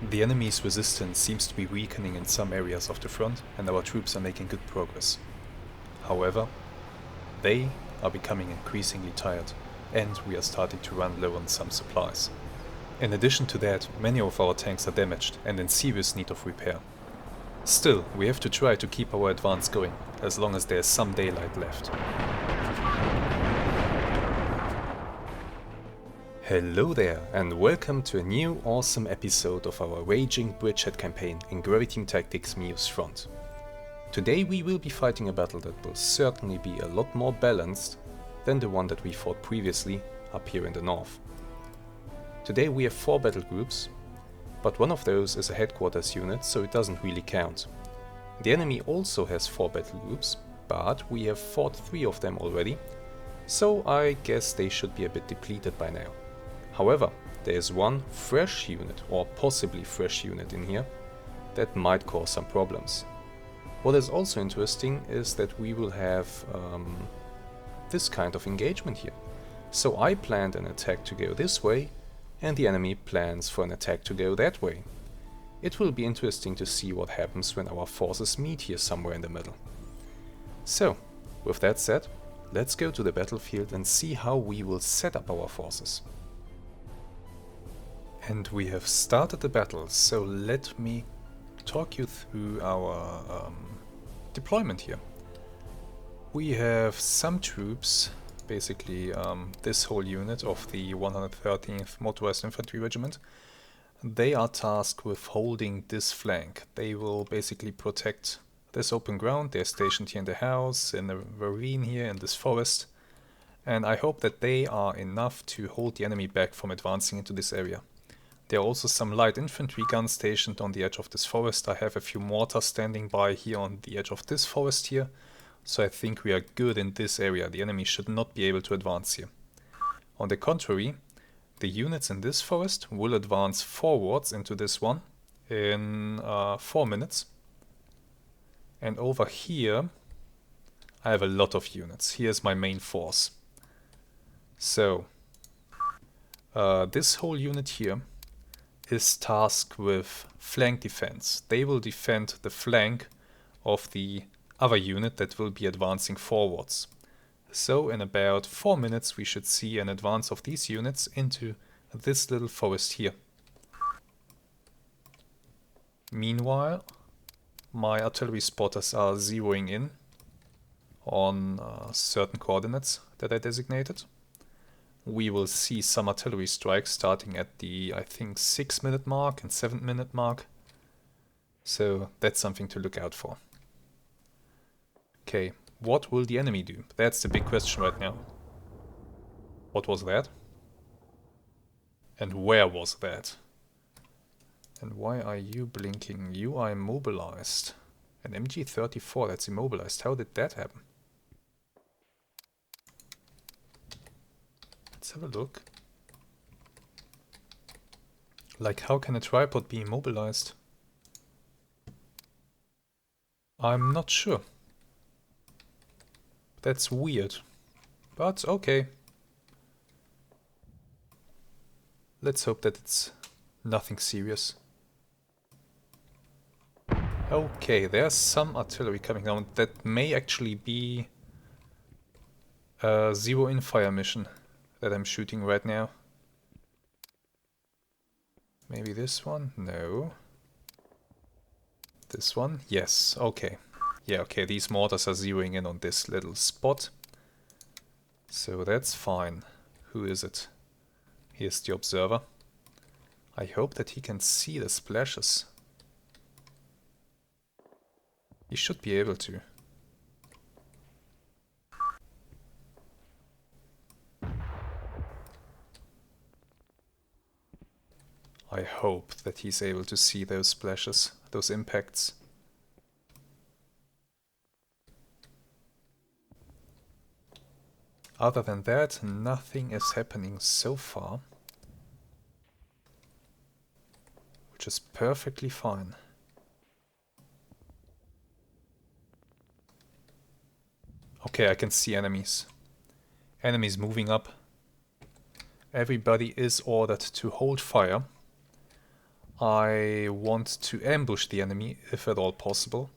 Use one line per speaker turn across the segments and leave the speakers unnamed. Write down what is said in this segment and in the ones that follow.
The enemy's resistance seems to be weakening in some areas of the front, and our troops are making good progress. However, they are becoming increasingly tired, and we are starting to run low on some supplies. In addition to that, many of our tanks are damaged and in serious need of repair. Still, we have to try to keep our advance going, as long as there is some daylight left. Hello there, and welcome to a new awesome episode of our raging Bridgehead campaign in Graviteam Tactics Mius-Front. Today we will be fighting a battle that will certainly be a lot more balanced than the one that we fought previously up here in the north. Today we have 4 battle groups, but one of those is a headquarters unit, so it doesn't really count. The enemy also has 4 battle groups, but we have fought 3 of them already, so I guess they should be a bit depleted by now. However, there is one fresh unit, or possibly fresh unit in here, that might cause some problems. What is also interesting is that we will have this kind of engagement here. So I planned an attack to go this way, and the enemy plans for an attack to go that way. It will be interesting to see what happens when our forces meet here somewhere in the middle. So, with that said, let's go to the battlefield and see how we will set up our forces. And we have started the battle, so let me talk you through our deployment here. We have some troops, basically this whole unit of the 113th Motorized Infantry Regiment. They are tasked with holding this flank. They will basically protect this open ground. They're stationed here in the house, in the ravine here, in this forest. And I hope that they are enough to hold the enemy back from advancing into this area. There are also some light infantry guns stationed on the edge of this forest. I have a few mortars standing by here on the edge of this forest here. So I think we are good in this area. The enemy should not be able to advance here. On the contrary, the units in this forest will advance forwards into this one in 4 minutes. And over here, I have a lot of units. Here's my main force. So, this whole unit here is tasked with flank defense. They will defend the flank of the other unit that will be advancing forwards. So in about 4 minutes we should see an advance of these units into this little forest here. Meanwhile, my artillery spotters are zeroing in on certain coordinates that I designated. We will see some artillery strikes starting at the, I think, 6-minute mark and 7-minute mark. So that's something to look out for. Okay, what will the enemy do? That's the big question right now. What was that? And where was that? And why are you blinking? You are immobilized. An MG-34 that's immobilized. How did that happen? Let's have a look. Like, how can a tripod be immobilized? I'm not sure. That's weird. But okay. Let's hope that it's nothing serious. Okay, there's some artillery coming down. That may actually be a zero-in fire mission that I'm shooting right now. Maybe this one? No. This one? Yes, okay. Yeah, okay, these mortars are zeroing in on this little spot. So that's fine. Who is it? Here's the observer. I hope that he can see the splashes. He should be able to. I hope that he's able to see those splashes, those impacts. Other than that, nothing is happening so far. Which is perfectly fine. Okay, I can see enemies. Enemies moving up. Everybody is ordered to hold fire. I want to ambush the enemy, if at all possible.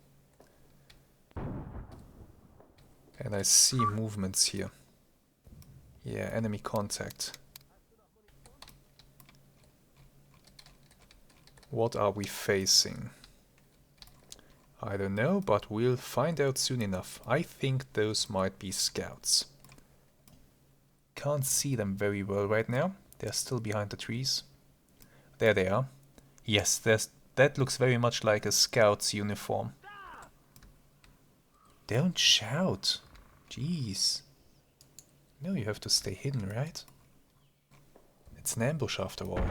And I see movements here. Yeah, enemy contact. What are we facing? I don't know, but we'll find out soon enough. I think those might be scouts. Can't see them very well right now. They're still behind the trees. There they are. Yes, that looks very much like a scout's uniform. Don't shout. Jeez. No, you have to stay hidden, right? It's an ambush after all.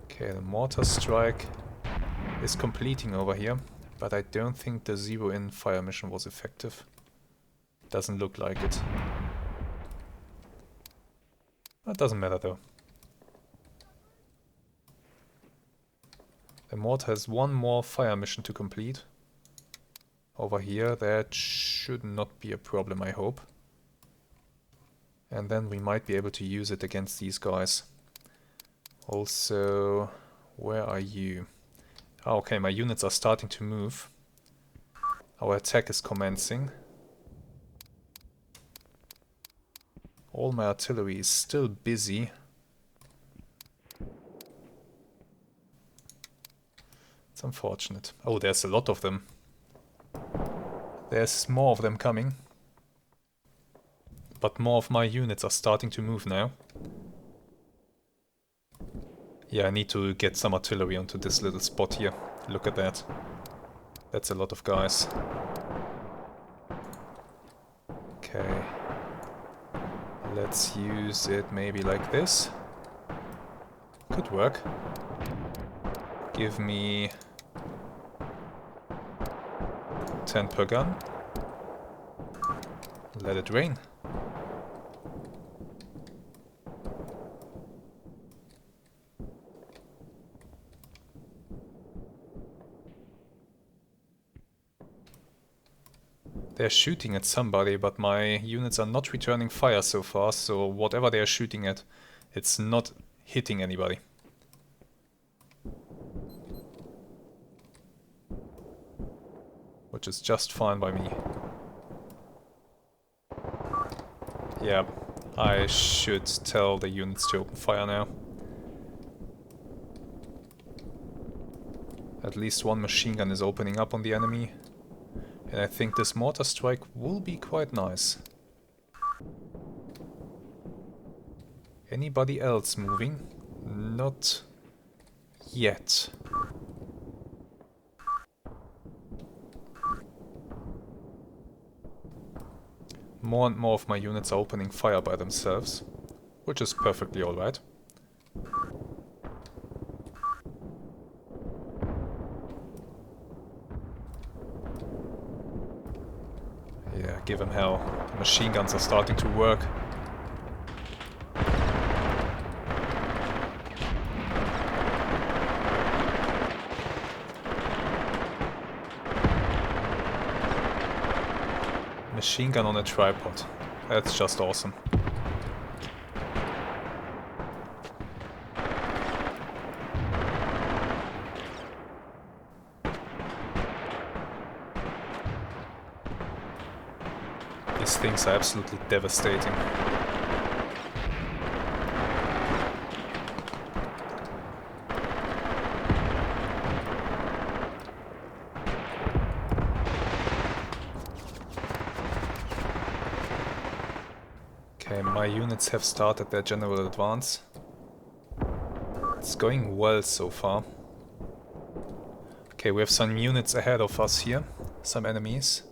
Okay, the mortar strike is completing over here, but I don't think the zero-in fire mission was effective. Doesn't look like it. That doesn't matter though. The mortar has one more fire mission to complete. Over here, that should not be a problem, I hope. And then we might be able to use it against these guys. Also, where are you? Oh, okay, my units are starting to move. Our attack is commencing. All my artillery is still busy. It's unfortunate. Oh, there's a lot of them. There's more of them coming. But more of my units are starting to move now. Yeah, I need to get some artillery onto this little spot here. Look at that. That's a lot of guys. Okay. Let's use it maybe like this. Could work. Give me 10 per gun. Let it rain. They're shooting at somebody, but my units are not returning fire so far, so whatever they're shooting at, it's not hitting anybody. Which is just fine by me. Yeah, I should tell the units to open fire now. At least one machine gun is opening up on the enemy. And I think this mortar strike will be quite nice. Anybody else moving? Not yet. More and more of my units are opening fire by themselves, which is perfectly alright. Yeah, give them hell. The machine guns are starting to work. Machine gun on a tripod. That's just awesome. These things are absolutely devastating. Okay, my units have started their general advance. It's going well so far. Okay, we have some units ahead of us here. Some enemies.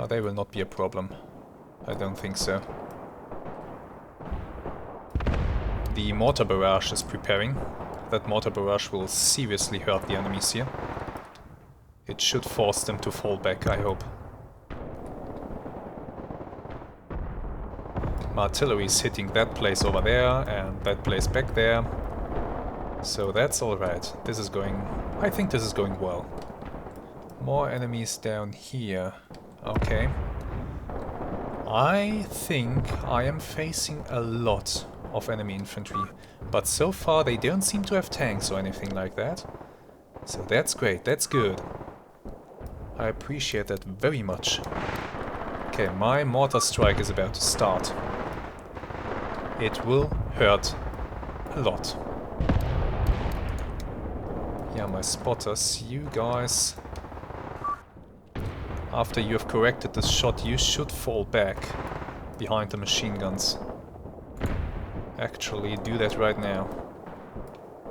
Oh, they will not be a problem. I don't think so. The mortar barrage is preparing. That mortar barrage will seriously hurt the enemies here. It should force them to fall back, I hope. My artillery is hitting that place over there and that place back there. So that's alright. This is going... I think this is going well. More enemies down here. Okay. I think I am facing a lot of enemy infantry, but so far they don't seem to have tanks or anything like that. So that's great, that's good. I appreciate that very much. Okay, my mortar strike is about to start. It will hurt a lot. Yeah, my spotters, you guys... After you have corrected this shot, you should fall back behind the machine guns. Actually, do that right now.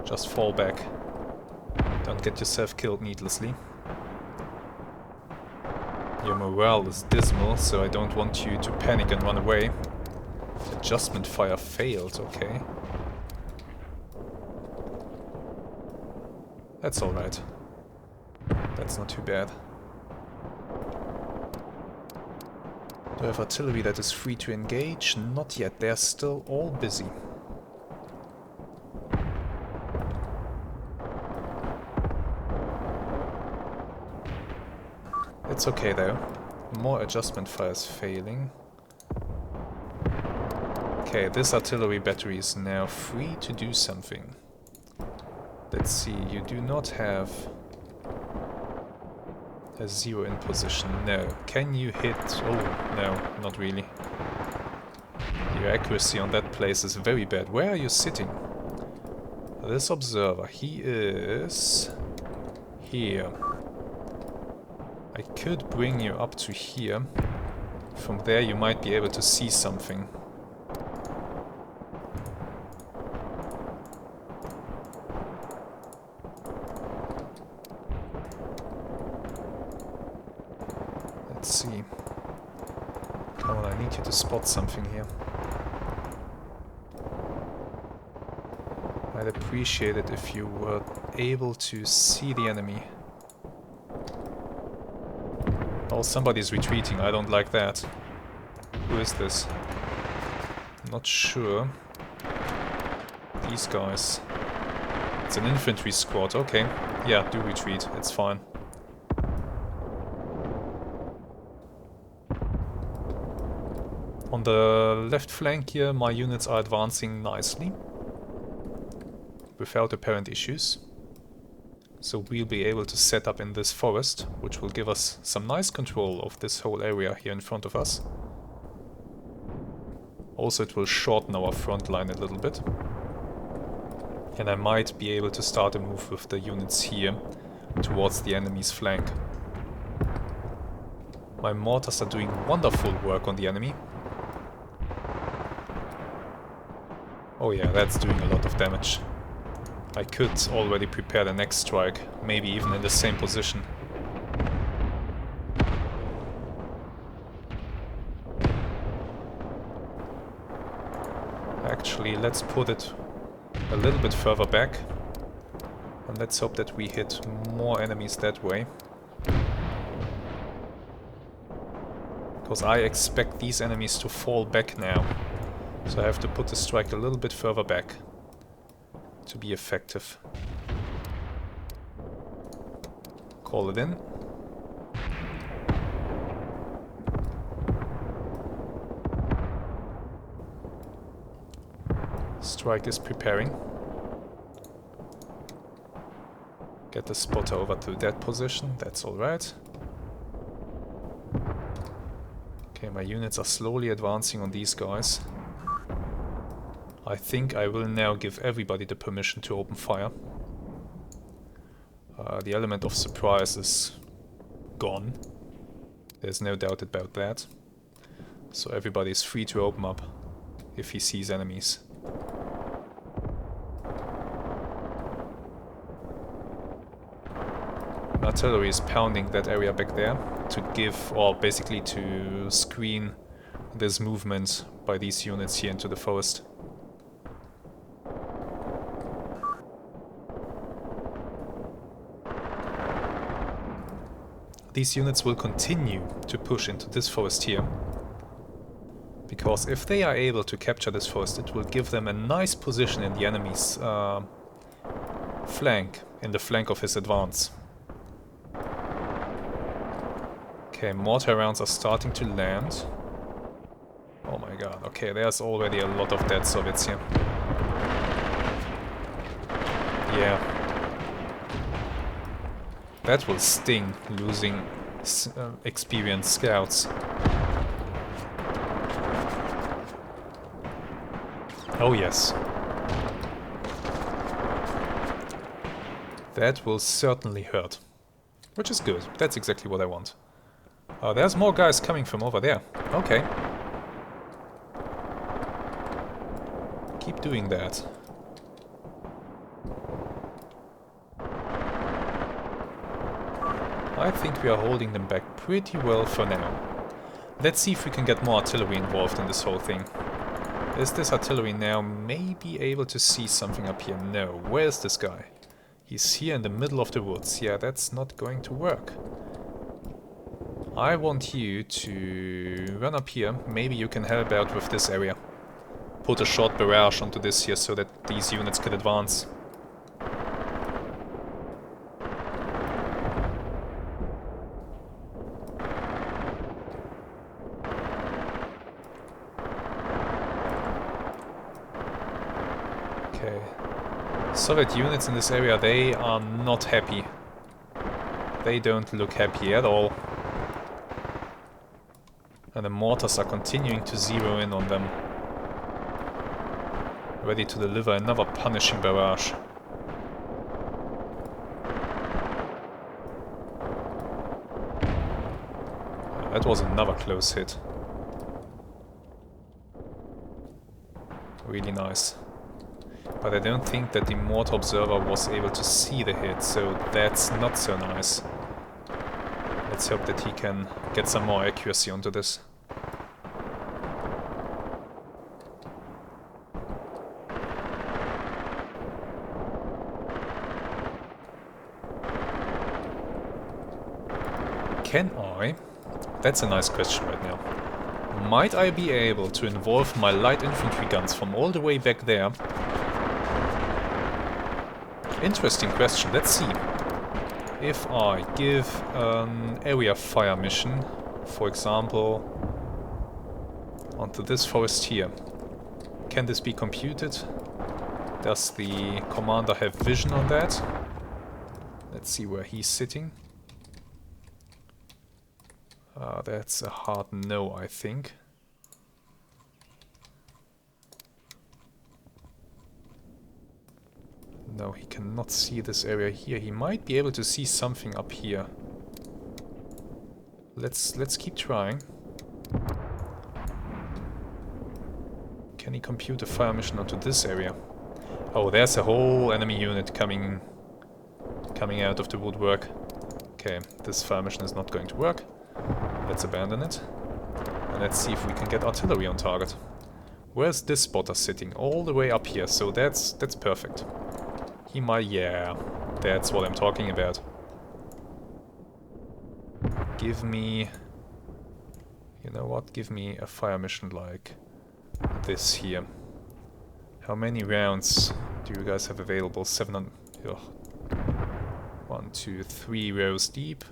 Just fall back. Don't get yourself killed needlessly. Your morale is dismal, so I don't want you to panic and run away. Adjustment fire failed, okay. That's alright. That's not too bad. Do I have artillery that is free to engage? Not yet, they're still all busy. It's okay though. More adjustment fire is failing. Okay, this artillery battery is now free to do something. Let's see, you do not have a zero in position. No. Can you hit... Oh, no, not really. Your accuracy on that place is very bad. Where are you sitting? This observer, he is... here. I could bring you up to here. From there you might be able to see something. Let's see. Come on, I need you to spot something here. I'd appreciate it if you were able to see the enemy. Oh, somebody's retreating. I don't like that. Who is this? I'm not sure. These guys. It's an infantry squad. Okay. Yeah, do retreat. It's fine. On the left flank here, my units are advancing nicely. Without apparent issues. So we'll be able to set up in this forest, which will give us some nice control of this whole area here in front of us. Also, it will shorten our front line a little bit. And I might be able to start a move with the units here towards the enemy's flank. My mortars are doing wonderful work on the enemy. Oh yeah, that's doing a lot of damage. I could already prepare the next strike, maybe even in the same position. Actually, let's put it a little bit further back. And let's hope that we hit more enemies that way. Because I expect these enemies to fall back now. So I have to put the strike a little bit further back to be effective. Call it in. Strike is preparing. Get the spotter over to that position, that's alright. Okay, my units are slowly advancing on these guys. I think I will now give everybody the permission to open fire. The element of surprise is gone. There's no doubt about that. So everybody is free to open up if he sees enemies. Artillery is pounding that area back there to give, or basically to screen this movement by these units here into the forest. These units will continue to push into this forest here, because if they are able to capture this forest, it will give them a nice position in the enemy's flank, in the flank of his advance. Okay, mortar rounds are starting to land. Oh my god, okay, there's already a lot of dead Soviets here. Yeah. That will sting, losing experienced scouts. Oh yes. That will certainly hurt. Which is good, that's exactly what I want. There's more guys coming from over there. Okay. Keep doing that. I think we are holding them back pretty well for now. Let's see if we can get more artillery involved in this whole thing. Is this artillery now maybe able to see something up here? No. Where's this guy? He's here in the middle of the woods. Yeah, that's not going to work. I want you to run up here. Maybe you can help out with this area. Put a short barrage onto this here so that these units can advance. Okay. Soviet units in this area, they are not happy. They don't look happy at all. And the mortars are continuing to zero in on them. Ready to deliver another punishing barrage. That was another close hit. Really nice. But I don't think that the mortar observer was able to see the hit, so that's not so nice. Let's hope that he can get some more accuracy onto this. Can I? That's a nice question right now. Might I be able to involve my light infantry guns from all the way back there? Interesting question, let's see. If I give an area fire mission, for example, onto this forest here, can this be computed? Does the commander have vision on that? Let's see where he's sitting. That's a hard no, I think. No, he cannot see this area here. He might be able to see something up here. Let's keep trying. Can he compute a fire mission onto this area? Oh, there's a whole enemy unit coming out of the woodwork. Okay, this fire mission is not going to work. Let's abandon it. And let's see if we can get artillery on target. Where's this spotter sitting? All the way up here, so that's perfect. He might... yeah, that's what I'm talking about. Give me... you know what? Give me a fire mission like this here. How many rounds do you guys have available? 700... ugh. 1, 2, 3 rows deep.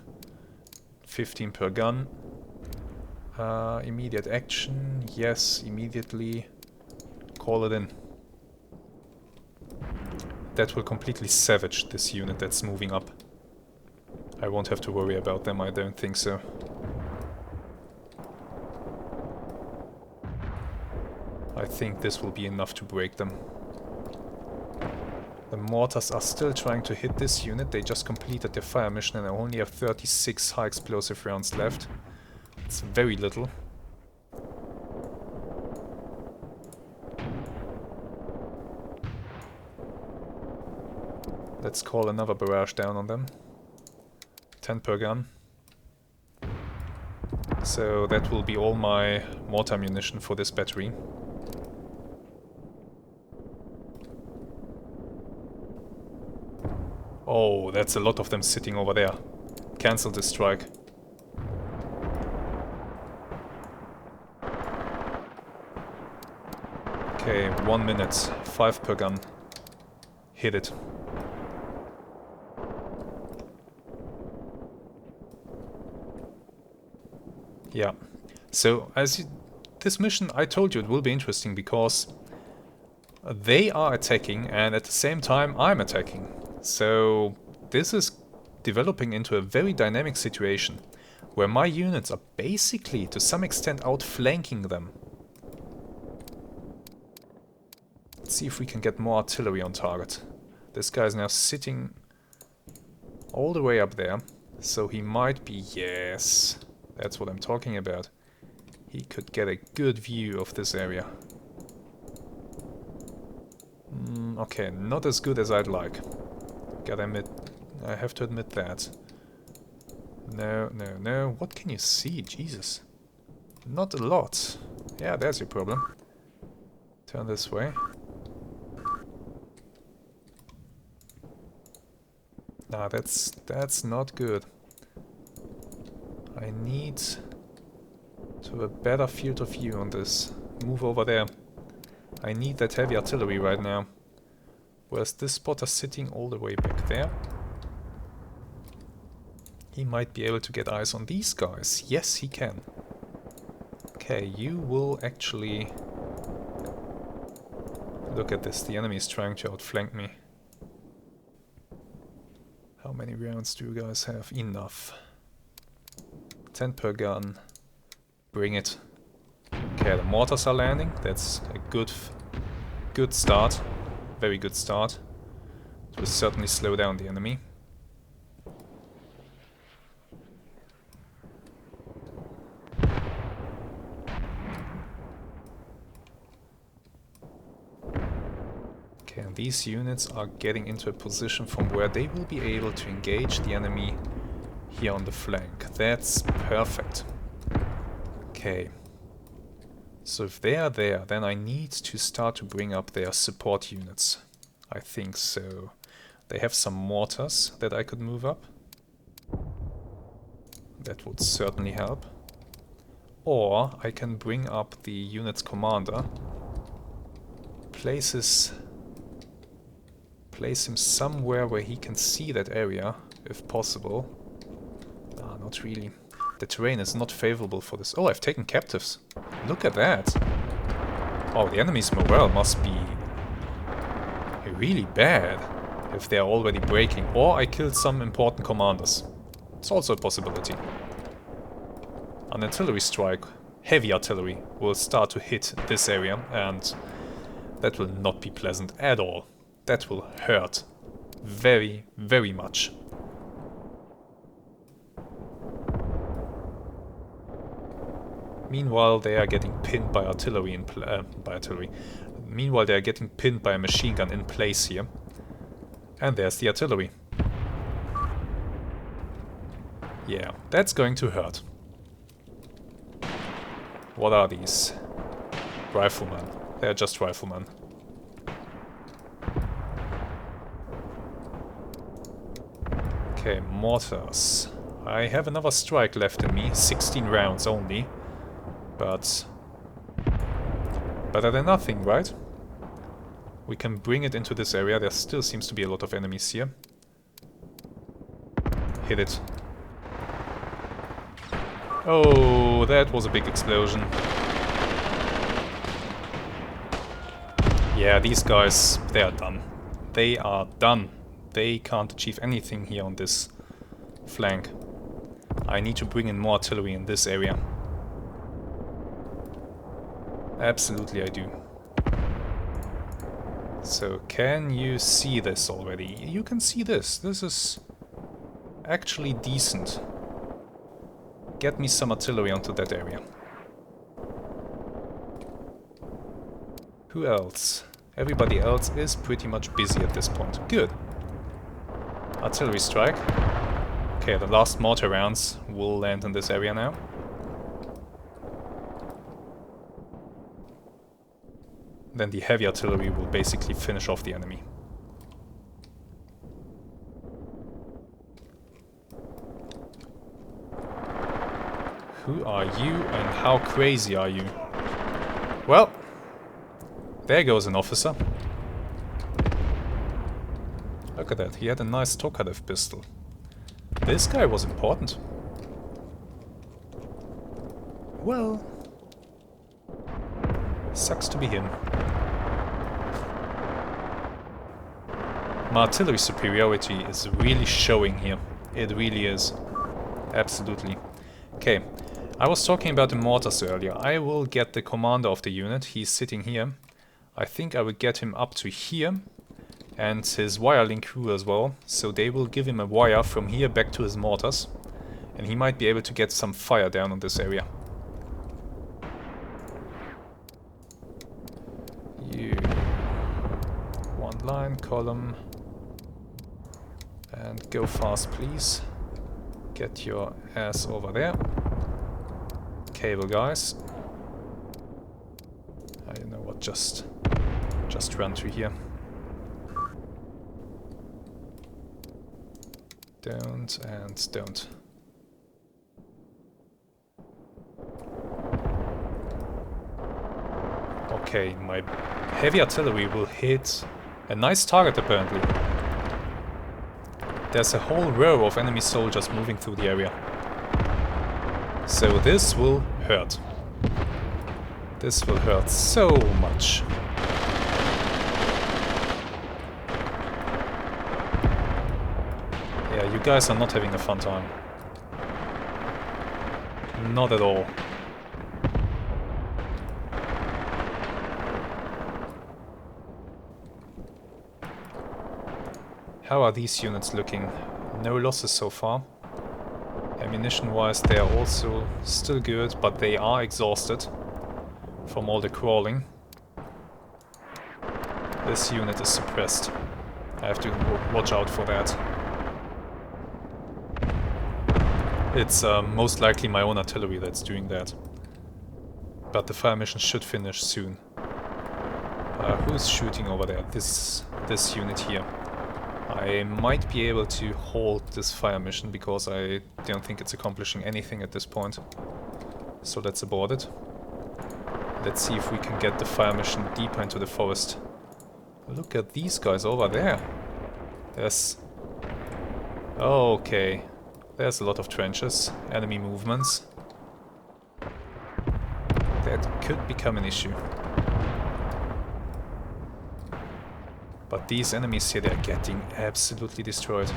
15 per gun. Immediate action. Yes, immediately. Call it in. That will completely savage this unit that's moving up. I won't have to worry about them, I don't think so. I think this will be enough to break them. The mortars are still trying to hit this unit. They just completed their fire mission and I only have 36 high explosive rounds left. It's very little. Let's call another barrage down on them. 10 per gun. So that will be all my mortar ammunition for this battery. Oh, that's a lot of them sitting over there. Cancel this strike. Okay, 1 minute. 5 per gun. Hit it. Yeah. So, this mission, I told you it will be interesting because they are attacking and at the same time I'm attacking. So this is developing into a very dynamic situation where my units are basically to some extent outflanking them. Let's see if we can get more artillery on target. This guy is now sitting all the way up there, so he might be... Yes, that's what I'm talking about. He could get a good view of this area. Okay, not as good as I'd like. Gotta admit, I have to admit that. No, no, no. What can you see? Jesus. Not a lot. Yeah, there's your problem. Turn this way. Nah, that's not good. I need to have a better field of view on this. Move over there. I need that heavy artillery right now. Whereas this spotter sitting all the way back there. He might be able to get eyes on these guys. Yes, he can. Okay, you will actually... Look at this, the enemy is trying to outflank me. How many rounds do you guys have? Enough. 10 per gun. Bring it. Okay, the mortars are landing. That's a good start. Very good start. It will certainly slow down the enemy. Okay, and these units are getting into a position from where they will be able to engage the enemy here on the flank. That's perfect. Okay. So if they are there, then I need to start to bring up their support units. I think so. They have some mortars that I could move up. That would certainly help. Or I can bring up the unit's commander. Place him somewhere where he can see that area, if possible. Ah, not really. The terrain is not favorable for this. Oh, I've taken captives. Look at that. Oh, the enemy's morale must be really bad if they're already breaking. Or I killed some important commanders. It's also a possibility. An artillery strike, heavy artillery, will start to hit this area, and that will not be pleasant at all. That will hurt very, very much. Meanwhile, they are getting pinned by artillery Meanwhile, they are getting pinned by a machine gun in place here. And there's the artillery. Yeah, that's going to hurt. What are these? Riflemen. They're just riflemen. Okay, mortars. I have another strike left in me. 16 rounds only. But better than nothing, right? We can bring it into this area. There still seems to be a lot of enemies here. Hit it. Oh, that was a big explosion. Yeah, these guys, they are done. They are done. They can't achieve anything here on this flank. I need to bring in more artillery in this area. Absolutely I do. So, can you see this already? You can see this. This is actually decent. Get me some artillery onto that area. Who else? Everybody else is pretty much busy at this point. Good. Artillery strike. Okay, the last mortar rounds will land in this area now. Then the heavy artillery will basically finish off the enemy. Who are you and how crazy are you? Well, there goes an officer. Look at that, he had a nice Tokarev pistol. This guy was important. Well, Sucks to be him. My artillery superiority is really showing here. It really is. Absolutely. Okay. I was talking about the mortars earlier. I will get the commander of the unit. He's sitting here. I think I will get him up to here. And his wire link crew as well. So they will give him a wire from here back to his mortars. And he might be able to get some fire down on this area. You... One line, column. And go fast, please. Get your ass over there. Cable, guys. You know what, just run through here. Don't and don't. Okay, my heavy artillery will hit a nice target apparently. There's a whole row of enemy soldiers moving through the area. So this will hurt. This will hurt so much. Yeah, you guys are not having a fun time. Not at all. How are these units looking? No losses so far. Ammunition-wise, they are also still good, but they are exhausted from all the crawling. This unit is suppressed. I have to watch out for that. It's most likely my own artillery that's doing that. But the fire mission should finish soon. Who's shooting over there? This unit here. I might be able to hold this fire mission because I don't think it's accomplishing anything at this point. So let's abort it. Let's see if we can get the fire mission deeper into the forest. Look at these guys over there. There's... Okay. There's a lot of trenches. Enemy movements. That could become an issue. But these enemies here, they're getting absolutely destroyed.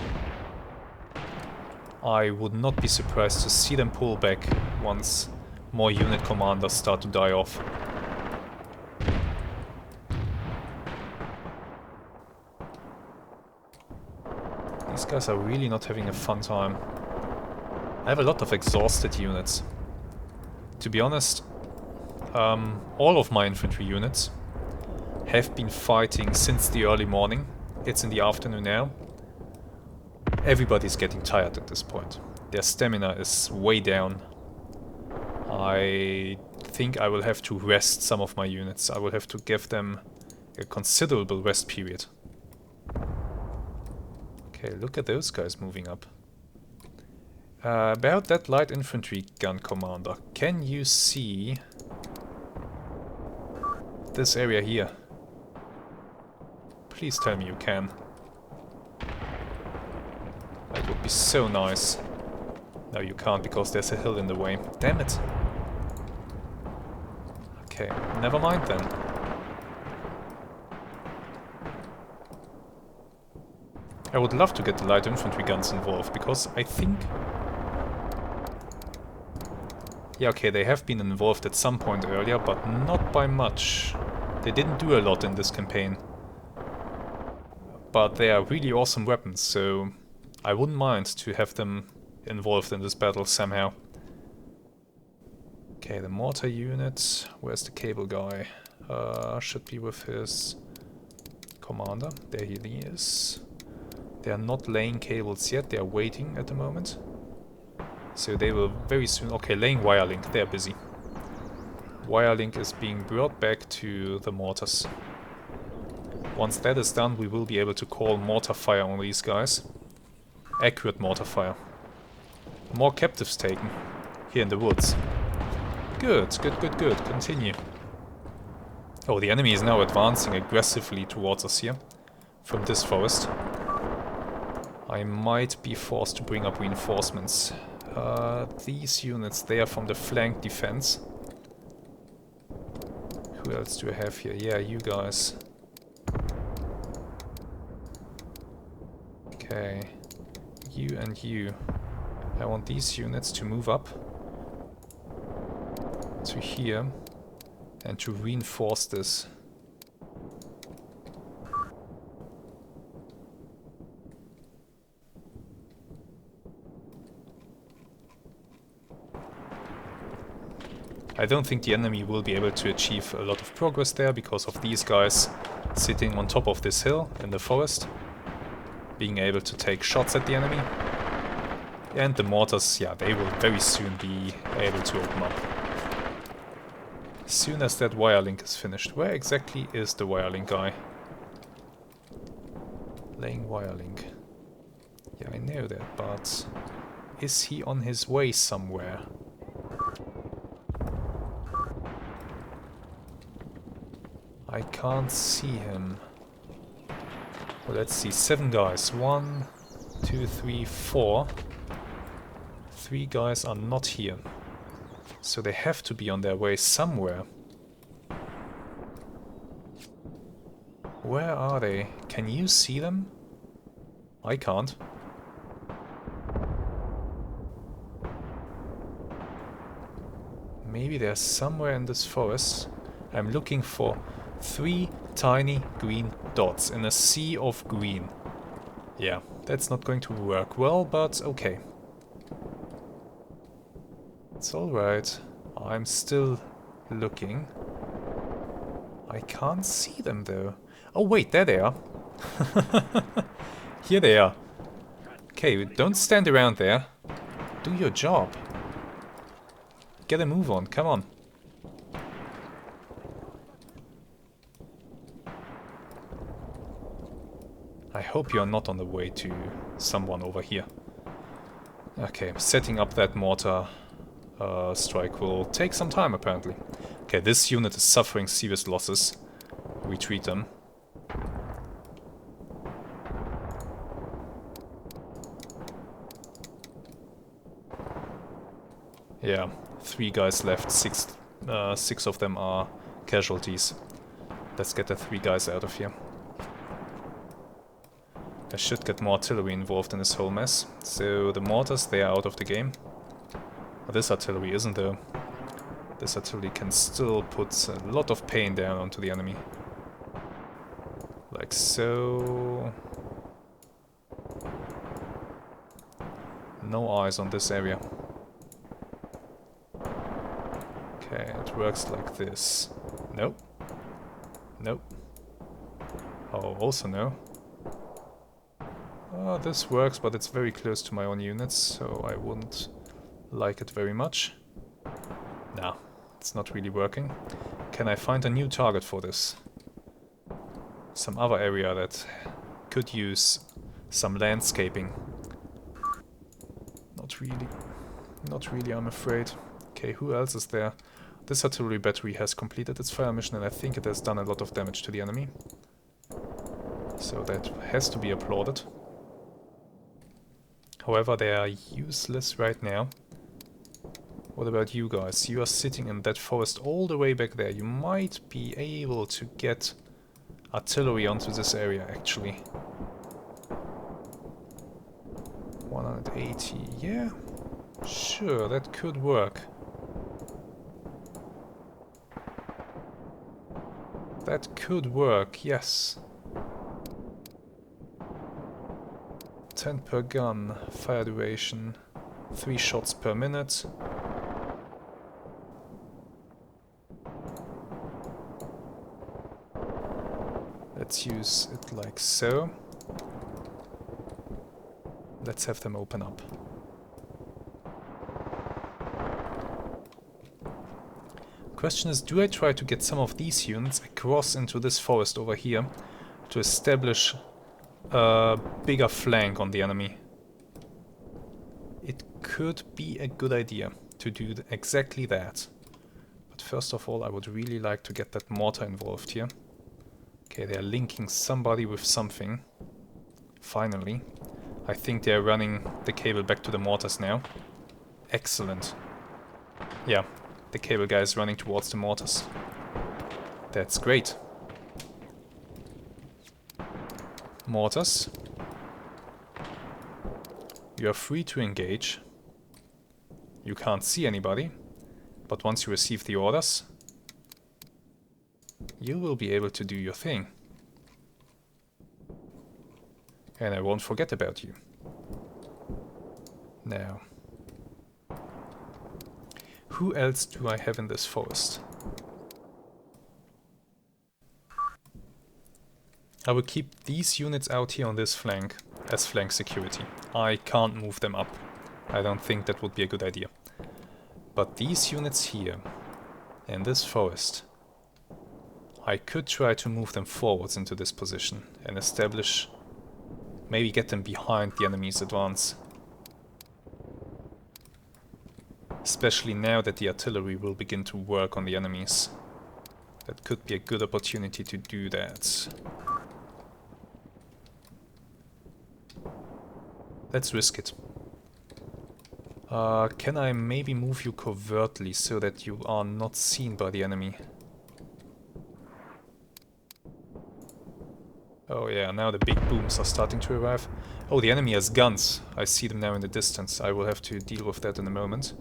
I would not be surprised to see them pull back once more unit commanders start to die off. These guys are really not having a fun time. I have a lot of exhausted units. To be honest, all of my infantry units have been fighting since the early morning. It's in the afternoon now. Everybody's getting tired at this point. Their stamina is way down. I think I will have to rest some of my units. I will have to give them a considerable rest period. Okay, look at those guys moving up. About that light infantry gun commander. Can you see this area here? Please tell me you can. That would be so nice. No, you can't because there's a hill in the way. Damn it. Okay, never mind then. I would love to get the light infantry guns involved because I think... Yeah, okay, they have been involved at some point earlier, but not by much. They didn't do a lot in this campaign. But they are really awesome weapons, so I wouldn't mind to have them involved in this battle somehow. Okay, the mortar unit. Where's the cable guy? Should be with his commander. There he is. They are not laying cables yet, they are waiting at the moment. So they will very soon... Okay, laying wire link, they're busy. Wire link is being brought back to the mortars. Once that is done, we will be able to call mortar fire on these guys. Accurate mortar fire. More captives taken. Here in the woods. Good, good, good, good. Continue. Oh, the enemy is now advancing aggressively towards us here. From this forest. I might be forced to bring up reinforcements. These units, they are from the flank defense. who else do I have here? Yeah, you guys. Okay. You and you. I want these units to move up to here and to reinforce this. I don't think the enemy will be able to achieve a lot of progress there because of these guys sitting on top of this hill in the forest, being able to take shots at the enemy. And the mortars, yeah, they will very soon be able to open up. As soon as that wire link is finished. Where exactly is the wire link guy? Laying wire link. Yeah, I know that, but is he on his way somewhere? I can't see him. Well, let's see. 7 guys. 1, 2, 3, 4. 3 guys are not here. So they have to be on their way somewhere. Where are they? Can you see them? I can't. Maybe they're somewhere in this forest. I'm looking for 3 tiny green dots in a sea of green. Yeah, that's not going to work well, but okay. It's alright. I'm still looking. I can't see them though. Oh wait, there they are. Here they are. Okay, don't stand around there. Do your job. Get a move on, come on. I hope you're not on the way to someone over here. Okay, setting up that mortar strike will take some time apparently. Okay, this unit is suffering serious losses. Retreat them. Yeah, 3 guys left, 6 of them are casualties. Let's get the 3 guys out of here. I should get more artillery involved in this whole mess. So the mortars, they are out of the game. This artillery isn't though. This artillery can still put a lot of pain down onto the enemy. Like so. No eyes on this area. Okay, it works like this. Nope. Nope. Oh, also no. This works, but it's very close to my own units, so I wouldn't like it very much. No, it's not really working. Can I find a new target for this? Some other area that could use some landscaping. Not really. Not really, I'm afraid. Okay, who else is there? This artillery battery has completed its fire mission and I think it has done a lot of damage to the enemy. So that has to be applauded. However, they are useless right now. What about you guys? You are sitting in that forest all the way back there. You might be able to get artillery onto this area, actually. 180, yeah. Sure, that could work. That could work, yes. 10 per gun, fire duration, 3 shots per minute. Let's use it like so. Let's have them open up. Question is, do I try to get some of these units across into this forest over here to establish a bigger flank on the enemy? It could be a good idea to do exactly that. But first of all, I would really like to get that mortar involved here. Okay, they're linking somebody with something. Finally. I think they're running the cable back to the mortars now. Excellent. Yeah, the cable guy is running towards the mortars. That's great. Mortars. You are free to engage. You can't see anybody, but once you receive the orders, you will be able to do your thing. And I won't forget about you. Now, who else do I have in this forest? I will keep these units out here on this flank as flank security. I can't move them up. I don't think that would be a good idea. But these units here, in this forest, I could try to move them forwards into this position and establish, maybe get them behind the enemy's advance. Especially now that the artillery will begin to work on the enemies. That could be a good opportunity to do that. Let's risk it. Can I maybe move you covertly so that you are not seen by the enemy? Oh yeah, now the big booms are starting to arrive. Oh, the enemy has guns. I see them now in the distance. I will have to deal with that in a moment.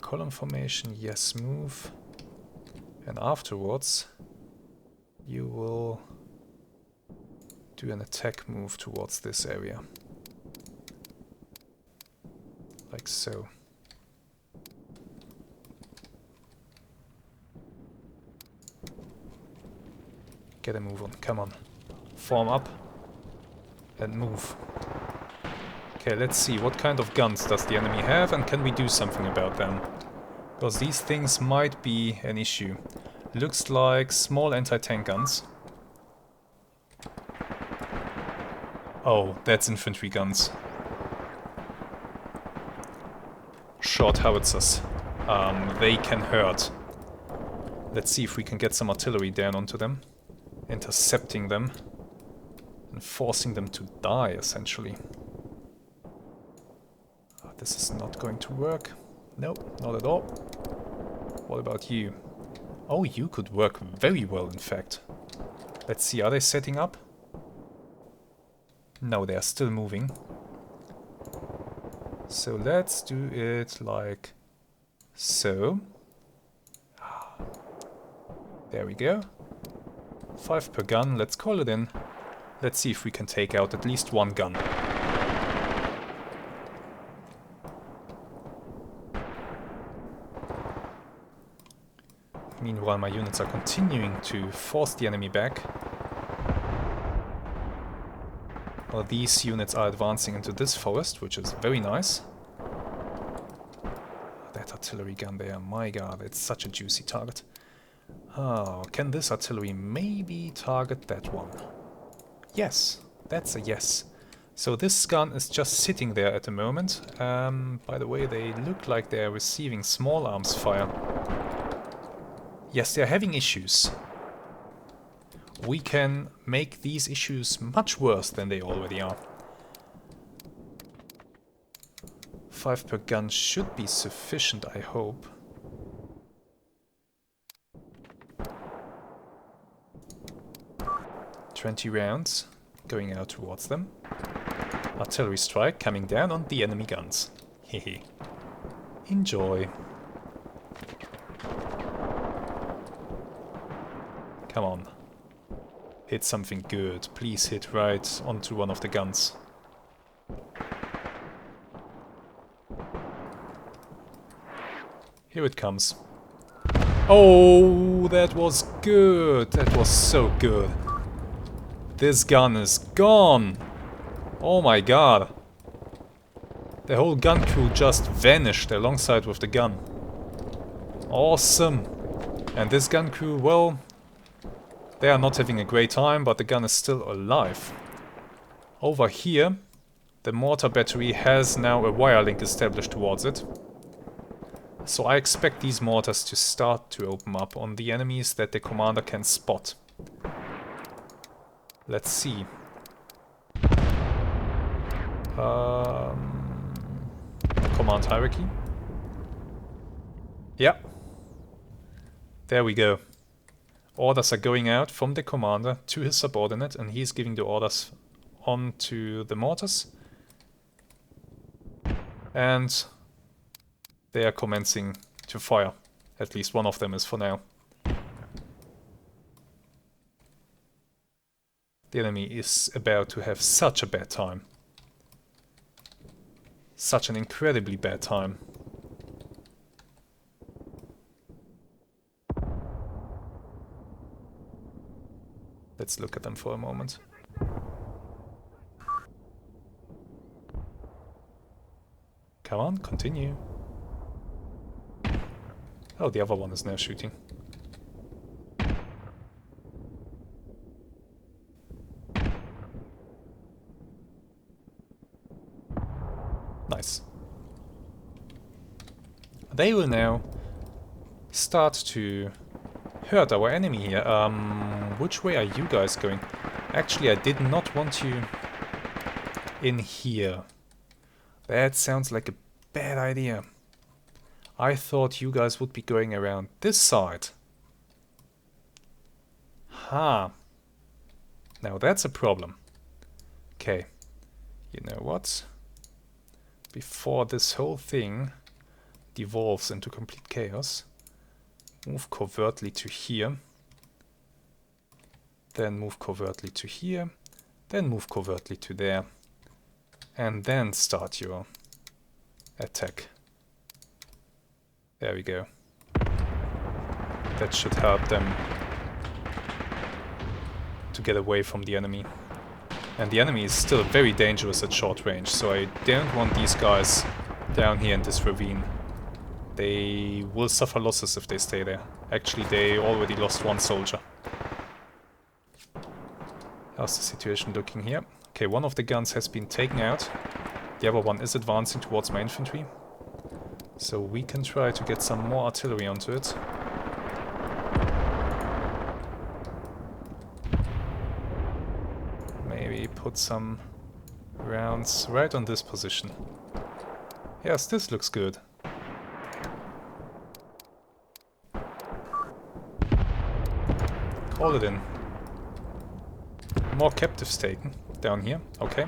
Column formation, yes, move. And afterwards, you will do an attack move towards this area. Like so. Get a move on, come on. Form up and move. Okay, let's see, what kind of guns does the enemy have and can we do something about them? Because these things might be an issue. Looks like small anti-tank guns. Oh, that's infantry guns. Short howitzers. They can hurt. Let's see if we can get some artillery down onto them. Intercepting them. And forcing them to die, essentially. This is not going to work. Nope, not at all. What about you? Oh, you could work very well, in fact. Let's see, are they setting up? No, they are still moving. So let's do it like so. There we go. 5 per gun, let's call it in. Let's see if we can take out at least one gun. Meanwhile, my units are continuing to force the enemy back. Well, these units are advancing into this forest, which is very nice. That artillery gun there, my god, it's such a juicy target. Oh, can this artillery maybe target that one? Yes, that's a yes. So this gun is just sitting there at the moment. By the way, they look like they're receiving small arms fire. Yes, they're having issues. We can make these issues much worse than they already are. 5 per gun should be sufficient, I hope. $20 rounds going out towards them. Artillery strike coming down on the enemy guns. Hehe. Enjoy. Come on. Hit something good. Please hit right onto one of the guns. Here it comes. Oh, that was good. That was so good. This gun is gone. Oh my god. The whole gun crew just vanished alongside with the gun. Awesome. And this gun crew, well, they are not having a great time, but the gun is still alive. Over here, the mortar battery has now a wire link established towards it. So I expect these mortars to start to open up on the enemies that the commander can spot. Let's see. Command hierarchy. Yeah. There we go. Orders are going out from the commander to his subordinate, and he's giving the orders on to the mortars. And they are commencing to fire. At least one of them is for now. The enemy is about to have such a bad time. Such an incredibly bad time. Let's look at them for a moment. Come on, continue. Oh, the other one is now shooting. Nice. They will now start to hurt our enemy here. Which way are you guys going? Actually, I did not want you in here. That sounds like a bad idea. I thought you guys would be going around this side. Ha. Now that's a problem. Okay. You know what? Before this whole thing devolves into complete chaos, move covertly to here. Then move covertly to here. Then move covertly to there. And then start your attack. There we go. That should help them to get away from the enemy. And the enemy is still very dangerous at short range, so I don't want these guys down here in this ravine. They will suffer losses if they stay there. Actually, they already lost one soldier. How's the situation looking here? Okay, one of the guns has been taken out. The other one is advancing towards my infantry. So we can try to get some more artillery onto it. Maybe put some rounds right on this position. Yes, this looks good. Call it in. More captives taken down here. Okay.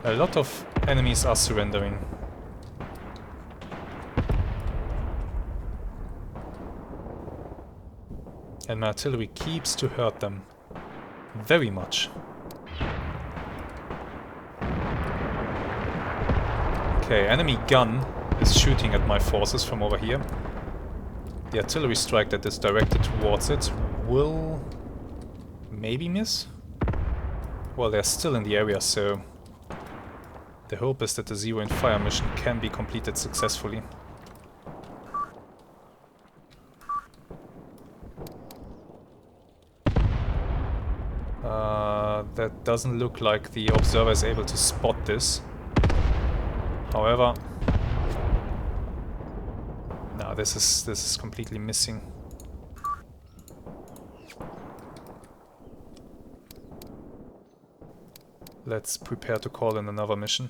A lot of enemies are surrendering. And my artillery keeps to hurt them very much. Okay, enemy gun is shooting at my forces from over here. The artillery strike that is directed towards it will maybe miss? Well, they're still in the area, so the hope is that the zero in fire mission can be completed successfully. That doesn't look like the observer is able to spot this. However, no, this is completely missing. Let's prepare to call in another mission.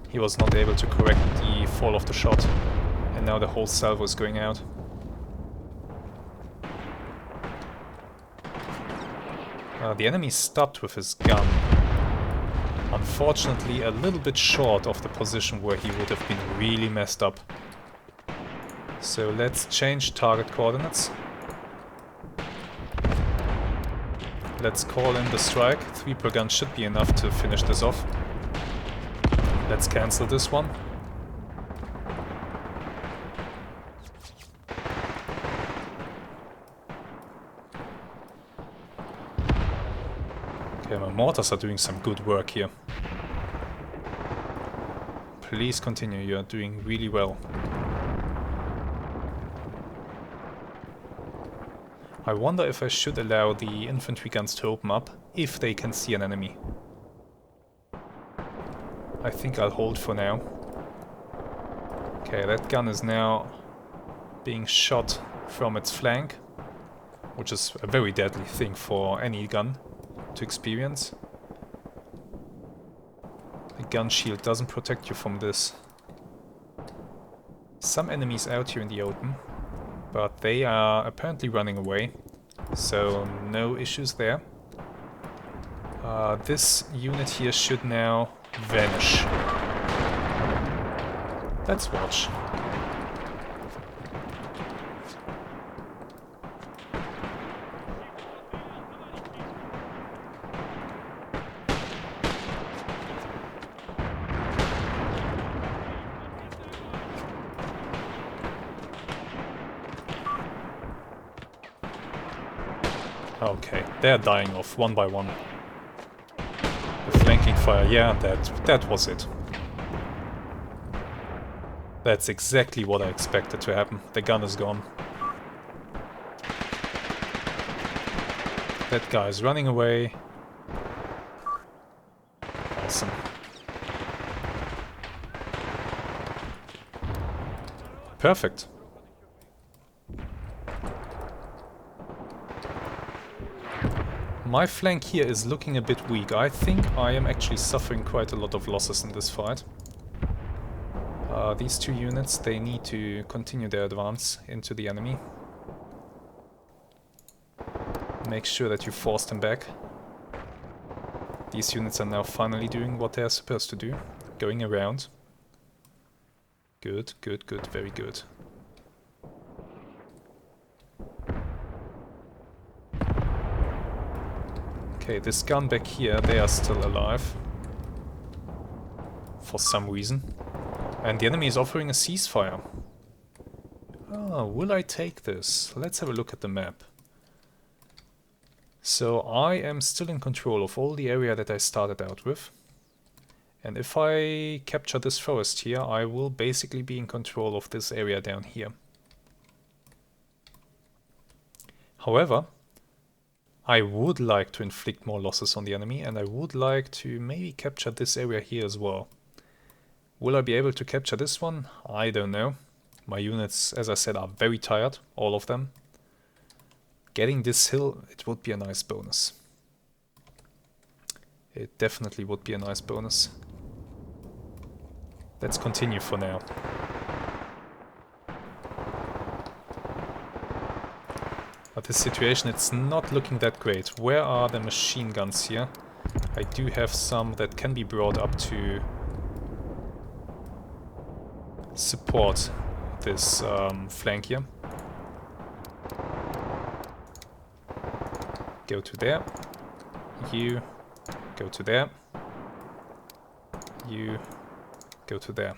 He was not able to correct the fall of the shot, and now the whole salvo is going out. The enemy stopped with his gun. Unfortunately, a little bit short of the position where he would have been really messed up. So let's change target coordinates. Let's call in the strike. 3 per gun should be enough to finish this off. Let's cancel this one. Okay, my mortars are doing some good work here. Please continue, you are doing really well. I wonder if I should allow the infantry guns to open up if they can see an enemy. I think I'll hold for now. Okay, that gun is now being shot from its flank, which is a very deadly thing for any gun to experience. The gun shield doesn't protect you from this. Some enemies out here in the open, but they are apparently running away, so no issues there. This unit here should now vanish. Let's watch. Okay, they're dying off one by one. The flanking fire, yeah, that was it. That's exactly what I expected to happen. The gun is gone. That guy is running away. Awesome. Perfect. My flank here is looking a bit weak. I think I am actually suffering quite a lot of losses in this fight. These two units, they need to continue their advance into the enemy. Make sure that you force them back. These units are now finally doing what they are supposed to do. Going around. Good, good, good, very good. Okay, this gun back here, they are still alive. For some reason. And the enemy is offering a ceasefire. Oh, will I take this? Let's have a look at the map. So I am still in control of all the area that I started out with. And if I capture this forest here, I will basically be in control of this area down here. However, I would like to inflict more losses on the enemy, and I would like to maybe capture this area here as well. Will I be able to capture this one? I don't know. My units, as I said, are very tired, all of them. Getting this hill, it would be a nice bonus. It definitely would be a nice bonus. Let's continue for now. But this situation, it's not looking that great. Where are the machine guns here? I do have some that can be brought up to support this flank here. Go to there. You go to there. You go to there.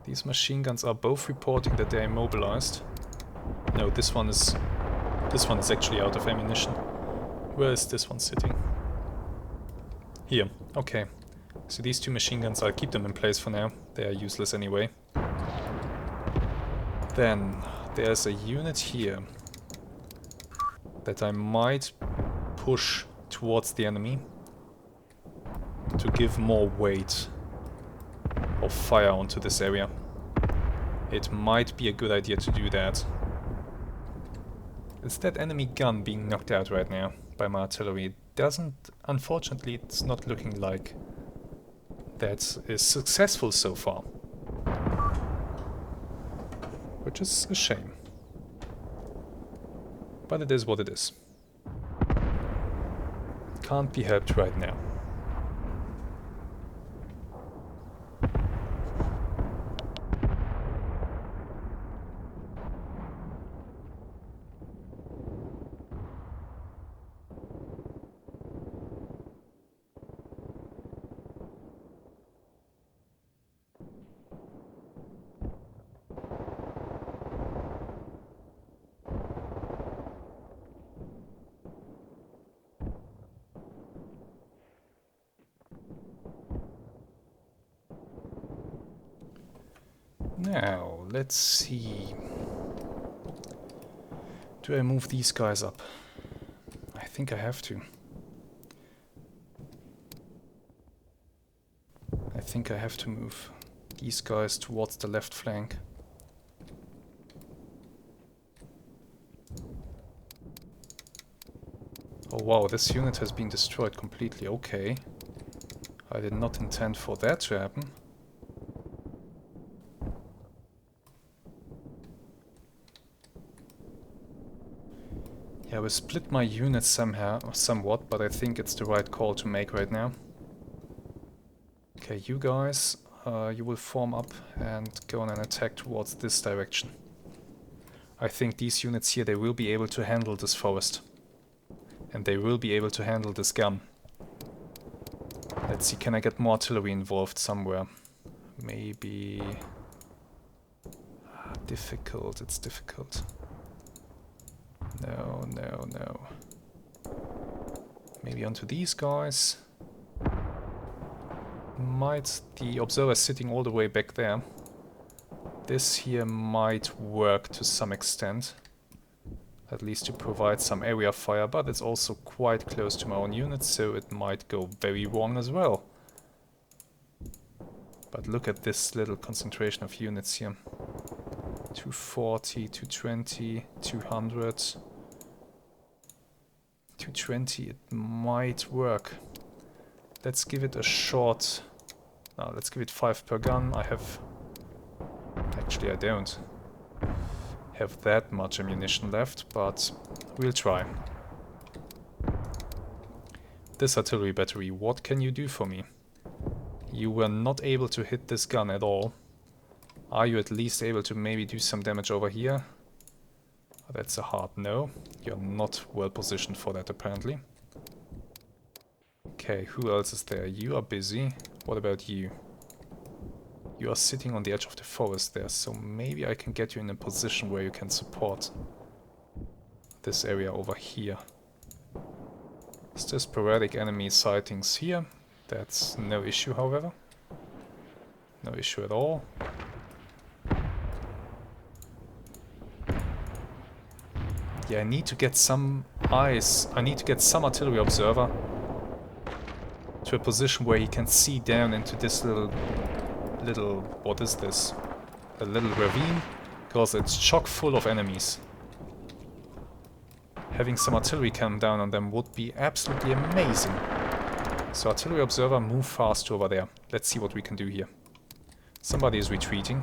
These machine guns are both reporting that they're immobilized. No, this one is actually out of ammunition. Where is this one sitting? Here. Okay. So these two machine guns, I'll keep them in place for now. They are useless anyway. Then there's a unit here that I might push towards the enemy to give more weight of fire onto this area. It might be a good idea to do that. Is that enemy gun being knocked out right now by my artillery? It doesn't... Unfortunately, it's not looking like that is successful so far. Which is a shame. But it is what it is. Can't be helped right now. Now, let's see. Do I move these guys up? I think I have to. I think I have to move these guys towards the left flank. Oh wow, this unit has been destroyed completely. Okay. I did not intend for that to happen. Yeah, we split my units somewhat, but I think it's the right call to make right now. Okay, you guys, you will form up and go on an attack towards this direction. I think these units here, they will be able to handle this forest. And they will be able to handle this gun. Let's see, can I get more artillery involved somewhere? Maybe... difficult, it's difficult. No, no, no. Maybe onto these guys. Might... the observer is sitting all the way back there. This here might work to some extent. At least to provide some area fire, but it's also quite close to my own units, so it might go very wrong as well. But look at this little concentration of units here. 240, 220, 200... 220, it might work. Let's give it a short... no, let's give it 5 per gun. I have... actually I don't have that much ammunition left, but we'll try. This artillery battery, what can you do for me? You were not able to hit this gun at all. Are you at least able to maybe do some damage over here? That's a hard no. You're not well positioned for that apparently. Okay, who else is there? You are busy. What about you? You are sitting on the edge of the forest there, so maybe I can get you in a position where you can support this area over here. Still sporadic enemy sightings here. That's no issue, however. No issue at all. Yeah, I need to get some eyes. I need to get some artillery observer to a position where he can see down into this little, what is this? A little ravine, because it's chock full of enemies. Having some artillery come down on them would be absolutely amazing. So artillery observer, move fast over there. Let's see what we can do here. Somebody is retreating.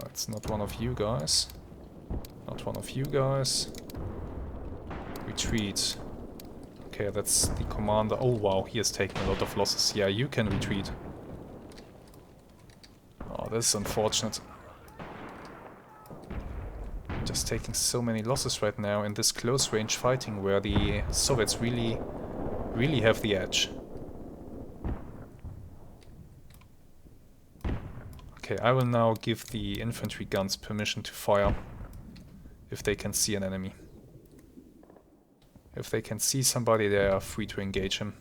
It's not one of you guys. Not one of you guys. Retreat. Okay, that's the commander. Oh wow, he has taken a lot of losses. Yeah, you can retreat. Oh, this is unfortunate. Just taking so many losses right now in this close range fighting where the Soviets really have the edge. Okay, I will now give the infantry guns permission to fire if they can see an enemy. If they can see somebody, they are free to engage him.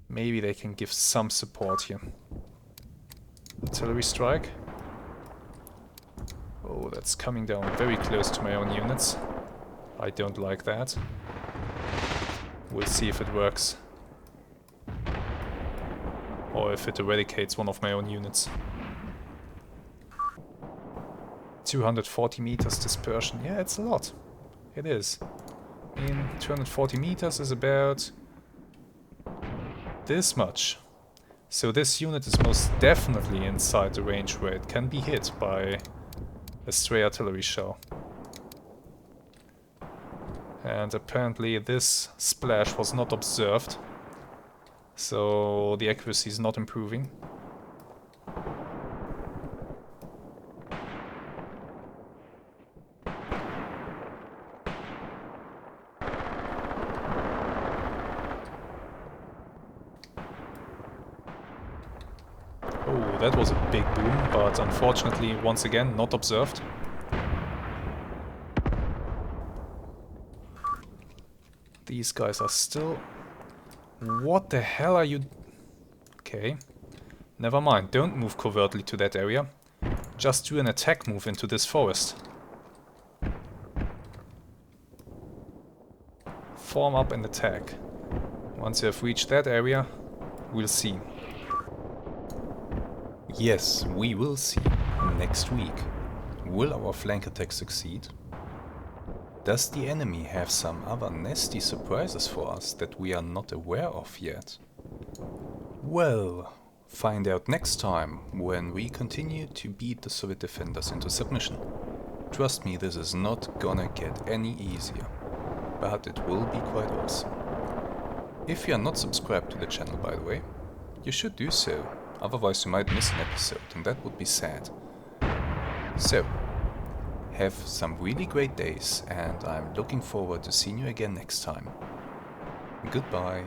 Maybe they can give some support here. Artillery strike. Oh, that's coming down very close to my own units. I don't like that. We'll see if it works. Or if it eradicates one of my own units. 240 meters dispersion. Yeah, it's a lot. It is. I mean, 240 meters is about this much. So this unit is most definitely inside the range where it can be hit by a stray artillery shell. And apparently this splash was not observed. So the accuracy is not improving. Oh, that was a big boom, but unfortunately, once again, not observed. These guys are still... What the hell are you... Okay. Never mind, don't move covertly to that area. Just do an attack move into this forest. Form up and attack. Once you have reached that area, we'll see. Yes, we will see next week. Will our flank attack succeed? Does the enemy have some other nasty surprises for us that we are not aware of yet? Well, find out next time when we continue to beat the Soviet defenders into submission. Trust me, this is not gonna get any easier, but it will be quite awesome. If you are not subscribed to the channel, by the way, you should do so, otherwise you might miss an episode and that would be sad. So, have some really great days and I'm looking forward to seeing you again next time. Goodbye.